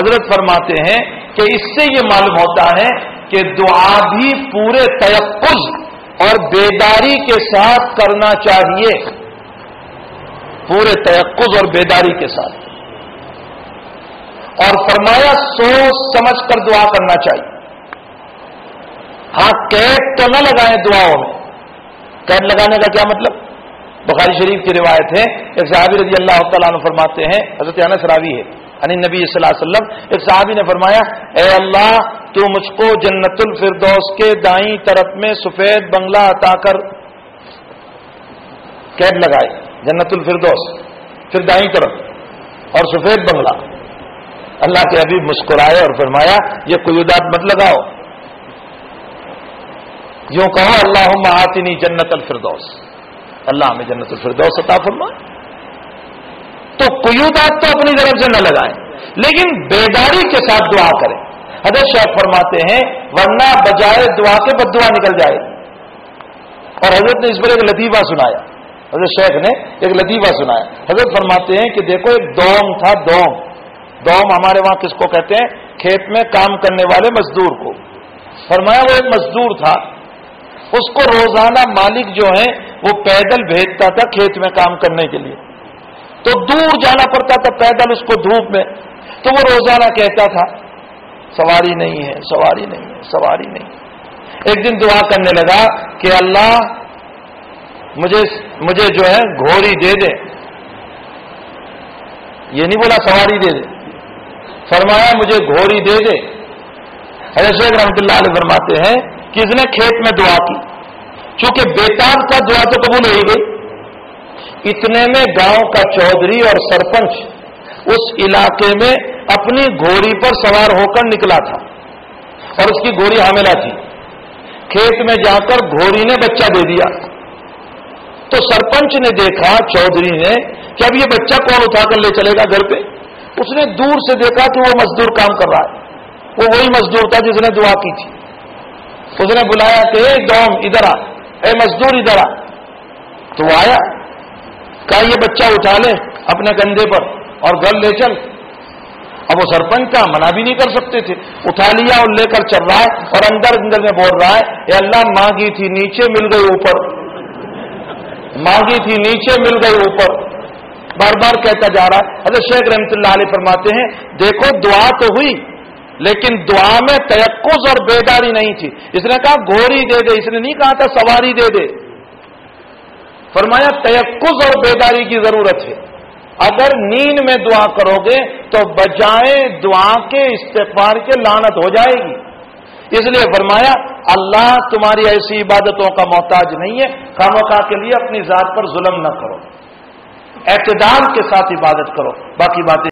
حضرت فرماتے ہیں کہ اس سے یہ معلوم ہوتا ہے کہ دعا بھی پورے تیقظ اور بیداری کے ساتھ کرنا چاہیے، پورے تیقظ اور بیداری کے ساتھ، اور فرمایا سوچ سمجھ کر دعا کرنا چاہیے۔ ہاں قید تو نہ لگائیں دعاؤں میں۔ قید لگانے کا کیا مطلب؟ بخاری شریف کی روایت ہے، ایک صحابی رضی اللہ تعالیٰ عنہ فرماتے ہیں، حضرت انس راوی ہے، یعنی نبی صلی اللہ علیہ وسلم، ایک صحابی نے فرمایا اے اللہ تو مجھ کو جنت الفردوس کے دائیں طرف میں سفید بنگلہ عطا کر۔ قید لگائے جنت الفردوس، پھر دائیں طرف اور سفید بنگلہ۔ اللہ کے حبیب مسکرائے اور فرمایا یہ قیودات مت لگاؤ، یوں کہو اللہم آتنی جنت الفردوس، اللہ ہمیں جنت الفردوس عطا فرما۔ تو قیودات تو اپنی طرف سے نہ لگائیں، لیکن بیداری کے ساتھ دعا کریں۔ حضرت شیخ فرماتے ہیں ورنہ بجائے دعا کے بد دعا نکل جائے۔ اور حضرت نے اس پر ایک لطیفہ سنایا، حضرت شیخ نے ایک لطیفہ سنایا۔ حضرت فرماتے ہیں کہ دیکھو ایک دوم تھا، دوم ہمارے وہاں کس کو کہتے ہیں؟ کھیت میں کام کرنے والے مزدور کو۔ فرمایا وہ ایک مزدور تھا، اس کو روزانہ مالک جو ہے وہ پیدل بھیجتا تھا کھیت میں کام کرنے کے لیے، تو دور جانا پڑتا تھا پیدل اس کو دھوپ میں، تو وہ روزانہ کہتا تھا سواری نہیں ہے، سواری نہیں ہے، سواری نہیں۔ ایک دن دعا کرنے لگا کہ اللہ مجھے جو ہے گھوڑی دے دے، یہ نہیں بولا سواری دے دے، فرمایا مجھے گھوڑی دے دے۔ حضرت شیخ رحمۃ اللہ علیہ فرماتے ہیں کہ اس نے کھیت میں دعا کی، چونکہ بیتاب کا دعا تو قبول ہو گئی۔ اتنے میں گاؤں کا چودھری اور سرپنچ اس علاقے میں اپنی گھوڑی پر سوار ہو کر نکلا تھا، اور اس کی گھوڑی حاملہ تھی۔ کھیت میں جا کر گھوڑی نے بچہ دے دیا، تو سرپنچ نے دیکھا، چودھری نے، کہ اب یہ بچہ کون اٹھا کر لے چلے گا گھر پہ؟ اس نے دور سے دیکھا کہ وہ مزدور کام کر رہا ہے، وہ وہی مزدور تھا جس نے دعا کی تھی۔ اس نے بلایا کہ اے دوم ادھر آ، اے مزدور ادھر آ۔ تو وہ آیا، کہا یہ بچہ اٹھا لے اپنے کندھے پر اور گھر لے چل۔ اب وہ سرپنچ تھا، منع بھی نہیں کر سکتے تھے، اٹھا لیا اور لے کر چل رہا ہے، اور اندر میں بول رہا ہے اے اللہ مانگی تھی نیچے مل گئی اوپر، مانگی تھی نیچے مل گئی اوپر، بار بار کہتا جا رہا ہے۔ حضرت شیخ رحمۃ اللہ علیہ فرماتے ہیں دیکھو دعا تو ہوئی، لیکن دعا میں تیقظ اور بیداری نہیں تھی۔ اس نے کہا گھوڑی دے دے، اس نے نہیں کہا تھا سواری دے دے۔ فرمایا تیقظ اور بیداری کی ضرورت ہے۔ اگر نیند میں دعا کرو گے تو بجائے دعا کے استغفار کے لعنت ہو جائے گی۔ اس لیے فرمایا اللہ تمہاری ایسی عبادتوں کا محتاج نہیں ہے، خامخواہ کے لیے اپنی ذات پر ظلم نہ کرو، اعتدال کے ساتھ عبادت کرو، باقی باتیں